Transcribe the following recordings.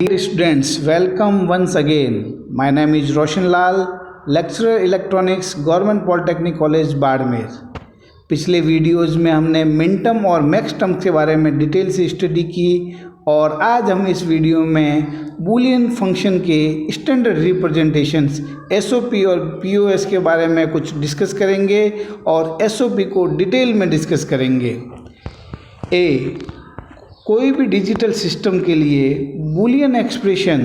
Dear students, welcome once again. My name is Roshan Lal, lecturer electronics government polytechnic college Barmer. पिछले videos में हमने minterm और max term के बारे में डिटेल से स्टडी की और आज हम इस वीडियो में बूलियन फंक्शन के स्टैंडर्ड रिप्रेजेंटेशंस एसओपी और पीओएस के बारे में कुछ डिस्कस करेंगे और एसओपी को डिटेल में डिस्कस करेंगे। कोई भी डिजिटल सिस्टम के लिए बूलियन एक्सप्रेशन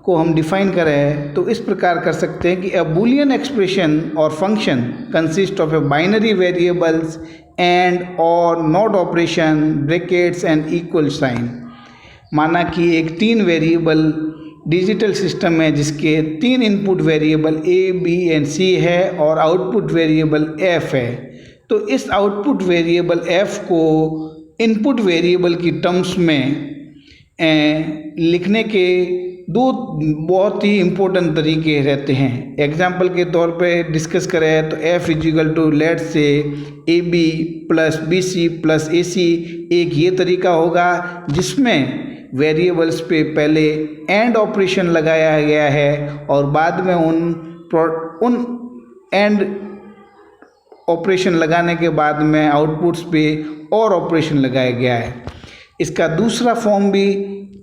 को हम डिफाइन करें तो इस प्रकार कर सकते हैं कि अ बूलियन एक्सप्रेशन और function consist of a binary variables and और not operation brackets and equal sign. माना कि एक 3 वेरिएबल डिजिटल सिस्टम है जिसके 3 input variable A B and C है और आउटपुट वेरिएबल एफ है। तो इस आउटपुट वेरिएबल एफ को इनपुट वेरिएबल की टर्म्स में लिखने के 2 बहुत ही इम्पोर्टेंट तरीके रहते हैं। एग्जाम्पल के तौर पे डिस्कस करें तो f is equal to let say A B plus B C plus A C, एक ये तरीका होगा जिसमें वेरिएबल्स पे पहले एंड ऑपरेशन लगाया गया है और बाद में उन एंड ऑपरेशन लगाने के बाद में आउटपुट्स पे और ऑपरेशन लगाया गया है। इसका दूसरा फॉर्म भी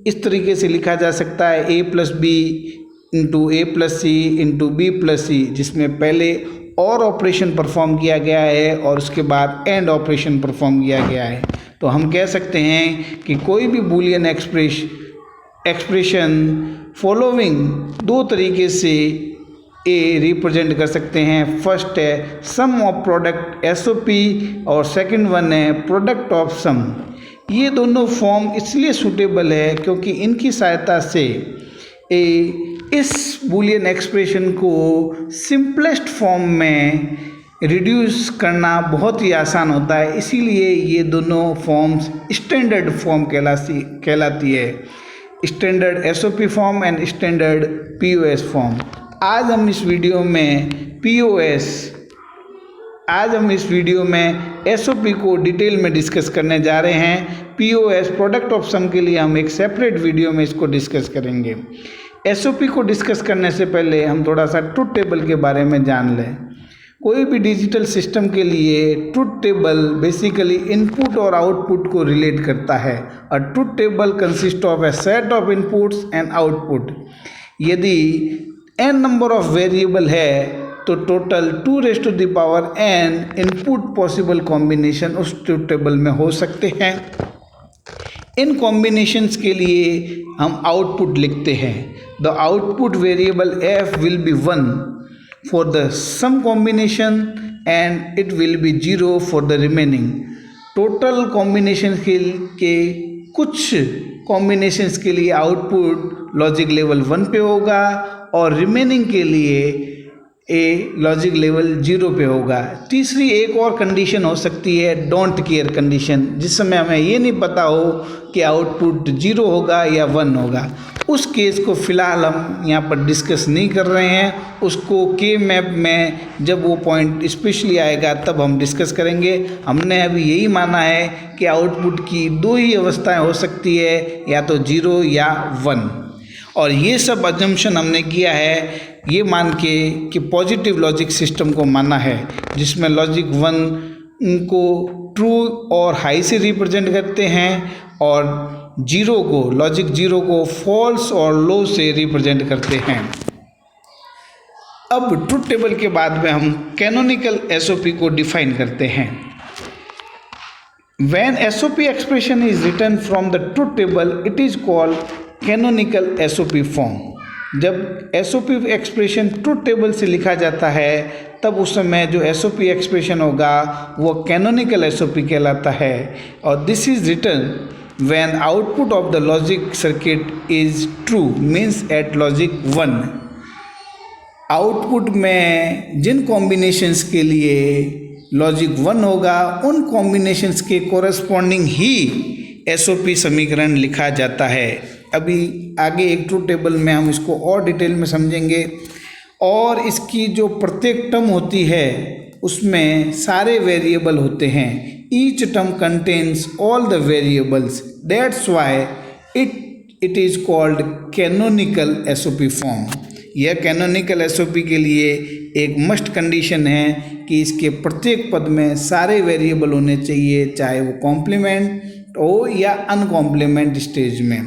इस तरीके से लिखा जा सकता है a plus B into A plus C into B plus C, जिसमें पहले और ऑपरेशन परफॉर्म किया गया है और उसके बाद एंड ऑपरेशन परफॉर्म किया गया है। तो हम कह सकते हैं कि कोई भी बूलियन एक्सप्रेशन फॉलोइंग 2 तरीके से रिप्रेजेंट कर सकते हैं। फर्स्ट है सम ऑफ प्रोडक्ट एसओपी और सेकंड वन है प्रोडक्ट ऑफ सम। ये दोनों फॉर्म इसलिए सूटेबल है क्योंकि इनकी सहायता से इस बूलियन एक्सप्रेशन को सिंपलेस्ट फॉर्म में रिड्यूस करना बहुत ही आसान होता है। इसीलिए ये दोनों फॉर्म्स स्टैंडर्ड फॉर्म कहलाती है, standard SOP form and standard POS form. आज हम इस वीडियो में एसओपी को डिटेल में डिस्कस करने जा रहे हैं। पीओएस प्रोडक्ट ऑफ सम के लिए हम एक सेपरेट वीडियो में इसको डिस्कस करेंगे। एसओपी को डिस्कस करने से पहले हम थोड़ा सा ट्रुथ टेबल के बारे में जान लें। कोई भी डिजिटल सिस्टम के लिए ट्रुथ टेबल बेसिकली इनपुट और आउटपुट को रिलेट करता है। A truth table consist of A set of inputs and output. यदि n नंबर ऑफ वेरिएबल है तो total 2 raised to the power n input possible combination उस ट्रुथ टेबल में हो सकते हैं। इन कॉम्बिनेशंस के लिए हम आउटपुट लिखते हैं। The output variable f will be 1 for the some combination and it will be 0 for the remaining. Total combination के कुछ कॉम्बिनेशंस के लिए आउटपुट लॉजिक लेवल 1 पे होगा और रिमेनिंग के लिए लॉजिक लेवल 0 पे होगा। तीसरी एक और कंडीशन हो सकती है डोंट केयर कंडीशन, जिस समय हमें ये नहीं पता हो कि आउटपुट 0 होगा या 1 होगा। उस केस को फ़िलहाल हम यहाँ पर डिस्कस नहीं कर रहे हैं, उसको के मैप में जब वो पॉइंट स्पेशली आएगा तब हम डिस्कस करेंगे। हमने अभी यही माना है कि आउटपुट की 2 ही अवस्थाएं हो सकती है, या तो 0 या 1। और ये सब अजम्पशन हमने किया है ये मान के कि पॉजिटिव लॉजिक सिस्टम को माना है, जिसमें लॉजिक 1 को ट्रू और हाई से रिप्रेजेंट करते हैं और लॉजिक 0 को फॉल्स और लो से रिप्रेजेंट करते हैं। अब ट्रुथ टेबल के बाद में हम कैनोनिकल एसओपी को डिफाइन करते हैं। When SOP expression is written from the truth table, it is called canonical SOP form. जब SOP एक्सप्रेशन ट्रुथ टेबल से लिखा जाता है तब उस समय जो SOP एक्सप्रेशन होगा वो कैनोनिकल SOP कहलाता है। और this is written when output of the logic circuit is true means at logic 1। Output में जिन कॉम्बिनेशंस के लिए लॉजिक 1 होगा उन कॉम्बिनेशंस के कोरस्पॉन्डिंग ही एसओपी समीकरण लिखा जाता है। अभी आगे एक ट्रुथ टेबल में हम इसको और डिटेल में समझेंगे और इसकी जो प्रत्येक टर्म होती है उसमें सारे वेरिएबल होते हैं। Each term contains all the variables, that's why it it is called canonical SOP form. यह कैनोनिकल एसओपी के लिए एक मस्ट कंडीशन है कि इसके प्रत्येक पद में सारे वेरिएबल होने चाहिए, चाहे वो कॉम्प्लीमेंट हो या अनकॉम्प्लीमेंट स्टेज में।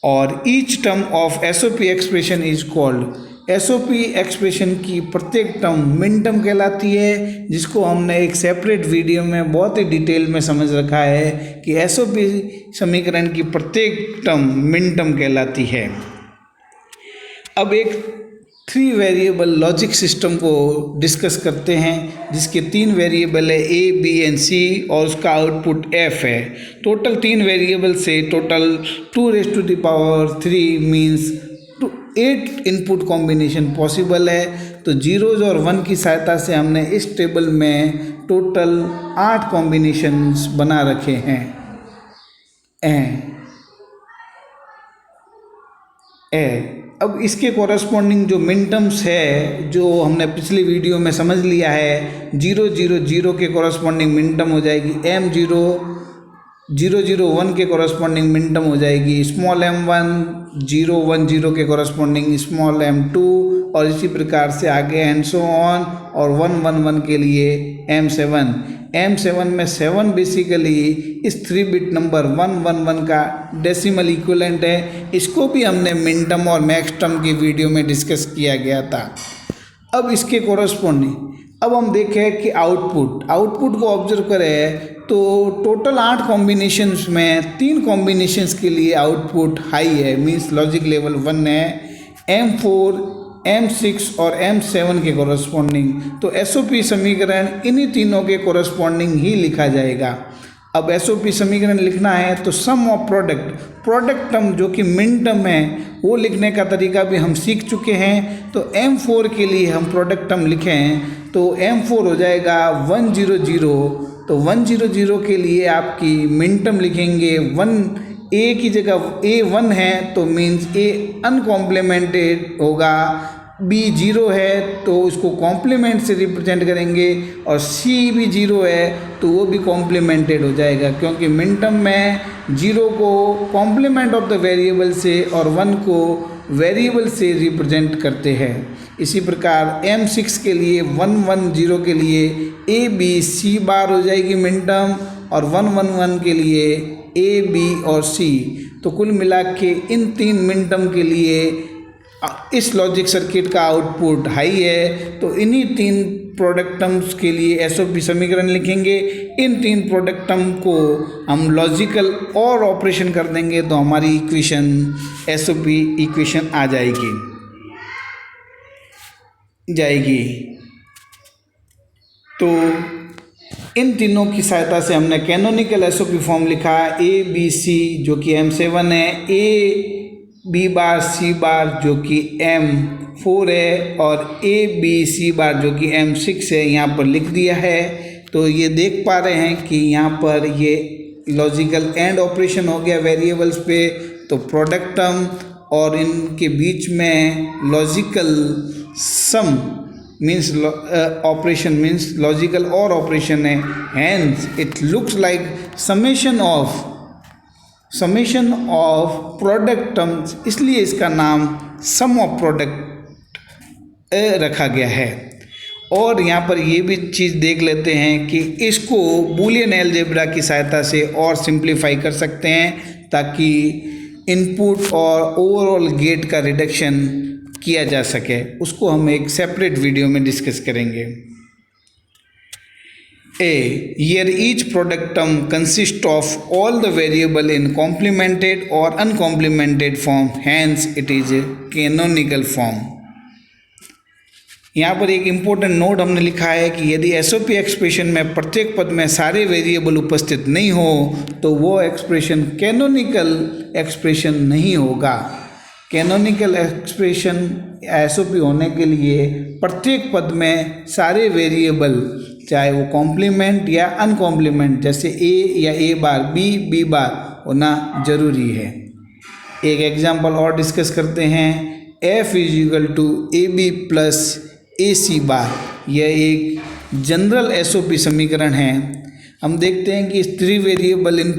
और each term of SOP expression is called, SOP expression की प्रत्येक टर्म मिन टर्म कहलाती है, जिसको हमने एक सेपरेट वीडियो में बहुत ही डिटेल में समझ रखा है कि एसओपी समीकरण की प्रत्येक टर्म मिन टर्म कहलाती है। अब एक 3 वेरिएबल लॉजिक सिस्टम को डिस्कस करते हैं, जिसके 3 वेरिएबल है ए, बी एंड सी और उसका आउटपुट एफ है। टोटल 3 वेरिएबल से total 2⁻³ means 8 input combination possible है। तो जीरोज और 1 की सहायता से हमने इस टेबल में टोटल 8 कॉम्बिनेशंस बना रखे हैं। अब इसके कॉरस्पॉन्डिंग जो मिन टर्म्स है, जो हमने पिछली वीडियो में समझ लिया है, 0 0 0 के कॉरस्पॉन्डिंग मिन टर्म हो जाएगी m0, 0 0 1 के कॉरस्पॉन्डिंग मिन टर्म हो जाएगी स्मॉल m1, 0 1 0 के कॉरस्पॉन्डिंग स्मॉल m2 और इसी प्रकार से आगे एंड सो ऑन। और 1 1 1 के लिए m7 में 7 बेसिकली इस 3 बिट नंबर 1 1 1 का डेसिमल इक्विवेलेंट है। इसको भी हमने मिन टर्म और मैक्स टर्म की वीडियो में डिस्कस किया गया था। अब इसके कॉरस्पॉन्डिंग अब हम देखें कि आउटपुट को ऑब्जर्व करें तो टोटल 8 कॉम्बिनेशंस में 3 कॉम्बिनेशंस के लिए आउटपुट हाई है, मींस लॉजिक लेवल 1 है। m4, m6 और m7 के कॉरस्पॉन्डिंग, तो एसओपी समीकरण इन्हीं तीनों के कॉरस्पॉन्डिंग ही लिखा जाएगा। अब एसओपी समीकरण लिखना है तो सम ऑफ प्रोडक्ट टर्म जो कि मिन टर्म है वो लिखने का तरीका भी हम सीख चुके हैं। तो m4 के लिए हम प्रोडक्ट टर्म लिखें तो m4 हो जाएगा 1 0 0। तो 1 0 0 के लिए आपकी मिन टर्म लिखेंगे 1, ए की जगह ए 1 है तो मीन्स ए अनकॉम्प्लीमेंटेड होगा, बी 0 है तो उसको कॉम्प्लीमेंट से रिप्रेजेंट करेंगे और सी भी 0 है तो वो भी कॉम्प्लीमेंटेड हो जाएगा, क्योंकि मिन टर्म में 0 को कॉम्प्लीमेंट ऑफ द वेरिएबल से और 1 को वेरिएबल से रिप्रेजेंट करते हैं। इसी प्रकार m6 के लिए 1 1 0 के लिए ए बी सी बार हो जाएगी मिन टर्म और 1 1 1 के लिए ए बी और सी। तो कुल मिला के इन 3 मिन टर्म के लिए इस लॉजिक सर्किट का आउटपुट हाई है। तो इन्हीं 3 प्रोडक्ट टर्म्स के लिए एसओपी समीकरण लिखेंगे। इन 3 प्रोडक्ट टर्म को हम लॉजिकल और ऑपरेशन कर देंगे तो हमारी इक्वेशन एसओपी इक्वेशन आ जाएगी। तो इन तीनों की सहायता से हमने कैनोनिकल एसओपी फॉर्म लिखा ए बी सी जो कि m7 है, ए बी बार सी बार जो कि m4 है और ए बी सी बार जो कि m6 है, यहाँ पर लिख दिया है। तो ये देख पा रहे हैं कि यहाँ पर ये लॉजिकल एंड ऑपरेशन हो गया वेरिएबल्स पे, तो प्रोडक्ट टर्म और इनके बीच में logical sum means operation means logical और ऑपरेशन है। Hence it looks like summation of product terms, इसलिए इसका नाम सम ऑफ प्रोडक्ट रखा गया है। और यहाँ पर ये भी चीज़ देख लेते हैं कि इसको बूलियन अलजेब्रा की सहायता से और सिंप्लीफाई कर सकते हैं ताकि इनपुट और ओवरऑल गेट का रिडक्शन किया जा सके। उसको हम एक सेपरेट वीडियो में डिस्कस करेंगे। Here each product term consists of all the variable in complemented or uncomplemented form, hence it is a canonical form। यहाँ पर एक इम्पोर्टेंट नोट हमने लिखा है कि यदि एसओपी एक्सप्रेशन में प्रत्येक पद में सारे वेरिएबल उपस्थित नहीं हो तो वो एक्सप्रेशन कैनोनिकल एक्सप्रेशन नहीं होगा। कैनोनिकल एक्सप्रेशन एसओपी होने के लिए प्रत्येक पद में सारे वेरिएबल चाहे वो कॉम्प्लीमेंट या अनकॉम्प्लीमेंट जैसे ए या ए बार बी बार होना जरूरी है। एक एग्जांपल और डिस्कस करते हैं। f = AB + AC बार, यह एक जनरल एसओपी समीकरण है। हम देखते हैं कि इस 3 वेरिएबल इन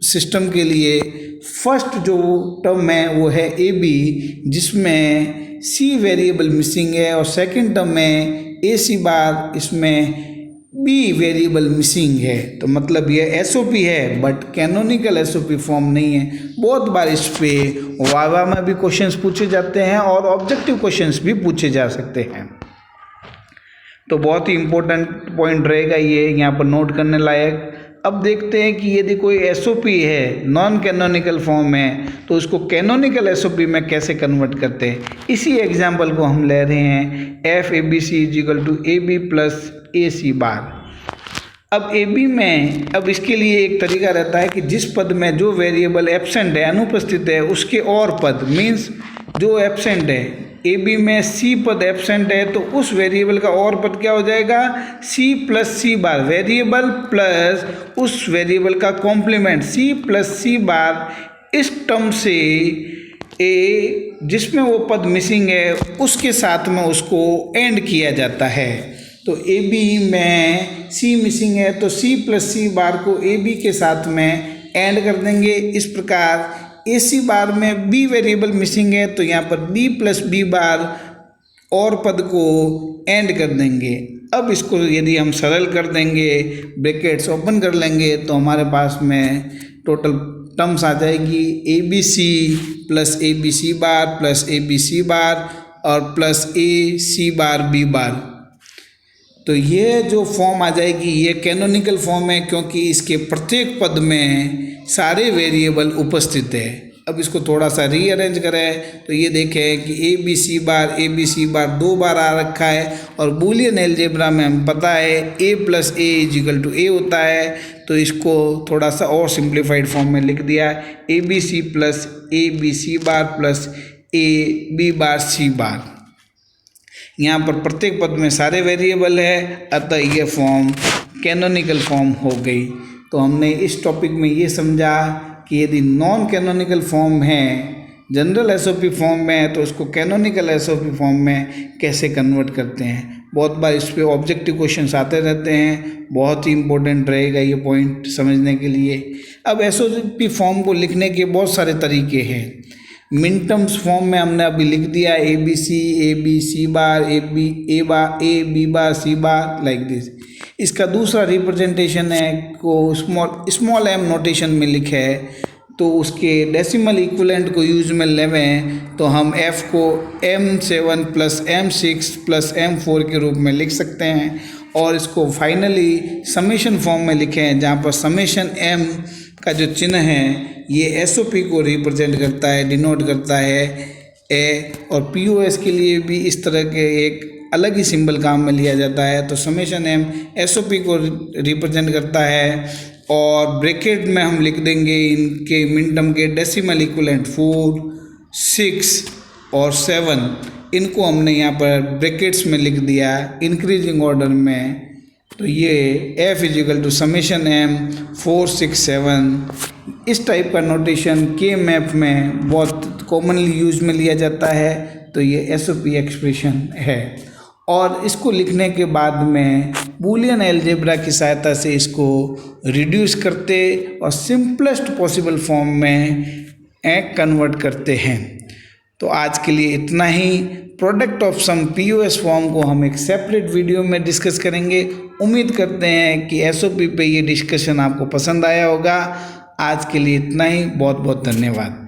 सिस्टम के लिए फर्स्ट जो टर्म है वो है ए बी, जिसमें सी वेरिएबल मिसिंग है, और सेकंड टर्म में ए सी बार, इसमें बी वेरिएबल मिसिंग है। तो मतलब ये एसओपी है बट कैनोनिकल एसओपी फॉर्म नहीं है। बहुत बार इस पे वाइवा में भी क्वेश्चंस पूछे जाते हैं और ऑब्जेक्टिव क्वेश्चंस भी पूछे जा सकते हैं। तो बहुत ही इम्पोर्टेंट पॉइंट रहेगा ये यहाँ पर नोट करने लायक। अब देखते हैं कि यदि कोई एसओपी है, नॉन कैनोनिकल फॉर्म है, तो उसको कैनोनिकल एसओपी में कैसे कन्वर्ट करते हैं। इसी एग्जाम्पल को हम ले रहे हैं F A B C is equal to A B plus A C bar. अब ए बी में, अब इसके लिए एक तरीका रहता है कि जिस पद में जो वेरिएबल एब्सेंट है, अनुपस्थित है, उसके और पद, मीन्स जो एब्सेंट है, ए बी में सी पद एब्सेंट है तो उस वेरिएबल का और पद क्या हो जाएगा, सी प्लस सी बार, वेरिएबल प्लस उस वेरिएबल का कॉम्प्लीमेंट सी प्लस सी बार। इस टर्म से ए जिसमें वो पद मिसिंग है उसके साथ में उसको एंड किया जाता है। तो ए बी में सी मिसिंग है तो सी प्लस सी बार को ए बी के साथ में एंड कर देंगे। इस प्रकार ए सी बार में बी वेरिएबल मिसिंग है तो यहाँ पर बी प्लस बी बार और पद को एंड कर देंगे। अब इसको यदि हम सरल कर देंगे, ब्रैकेट्स ओपन कर लेंगे, तो हमारे पास में टोटल टर्म्स आ जाएगी A B C plus A B C bar plus A B C bar और plus A C bar B bar. तो ये जो फॉर्म आ जाएगी ये कैनोनिकल फॉर्म है, क्योंकि इसके प्रत्येक पद में सारे वेरिएबल उपस्थित है। अब इसको थोड़ा सा रीअरेंज करें तो ये देखें कि ए बी सी बार 2 बार आ रखा है, और बूलियन अलजेब्रा में हमें पता है ए प्लस ए इजिकल टू ए होता है। तो इसको थोड़ा सा और सिंप्लीफाइड फॉर्म में लिख दिया, A B C plus A B C bar plus A B bar C bar. यहाँ पर प्रत्येक पद में सारे वेरिएबल है, अतः ये फॉर्म कैनोनिकल फॉर्म हो गई। तो हमने इस टॉपिक में ये समझा कि यदि नॉन कैनोनिकल फॉर्म है, जनरल एसओपी फॉर्म में है, तो उसको कैनोनिकल एसओपी फॉर्म में कैसे कन्वर्ट करते हैं। बहुत बार इस पे ऑब्जेक्टिव क्वेश्चंस आते रहते हैं, बहुत ही इंपॉर्टेंट रहेगा ये पॉइंट समझने के लिए। अब एसओपी फॉर्म को लिखने के बहुत सारे तरीके हैं। मिन टर्म्स फॉर्म में हमने अभी लिख दिया A B C bar A B bar C bar like this. इसका दूसरा रिप्रेजेंटेशन है को स्मॉल एम नोटेशन में लिखे है, तो उसके डेसिमल इक्विवेलेंट को यूज में लेवें तो हम f को m7 plus m6 plus m4 के रूप में लिख सकते हैं, और इसको फाइनली समेशन फॉर्म में लिखें जहाँ पर समेशन m का जो चिन्ह है ये एसओपी को रिप्रेजेंट करता है, डिनोट करता है ए, और पीओएस के लिए भी इस तरह के एक अलग ही सिंबल काम में लिया जाता है। तो समेशन एम एसओपी को रिप्रेजेंट करता है, और ब्रैकेट में हम लिख देंगे इनके मिन टर्म के डेसिमल इक्विवेलेंट 4, 6 और 7। इनको हमने यहाँ पर ब्रैकेट्स में लिख दिया इंक्रीजिंग ऑर्डर में। तो ये f is equal to summation m 4, 6, 7 इस टाइप का नोटेशन के मैप में बहुत कॉमनली यूज में लिया जाता है। तो ये एसओपी एक्सप्रेशन है, और इसको लिखने के बाद में बूलियन अलजेब्रा की सहायता से इसको रिड्यूस करते और सिंपलेस्ट पॉसिबल फॉर्म में कन्वर्ट करते हैं। तो आज के लिए इतना ही। Product of sum POS form को हम एक सेपरेट वीडियो में डिस्कस करेंगे। उम्मीद करते हैं कि एसओपी पे ये डिस्कशन आपको पसंद आया होगा। आज के लिए इतना ही। बहुत बहुत धन्यवाद।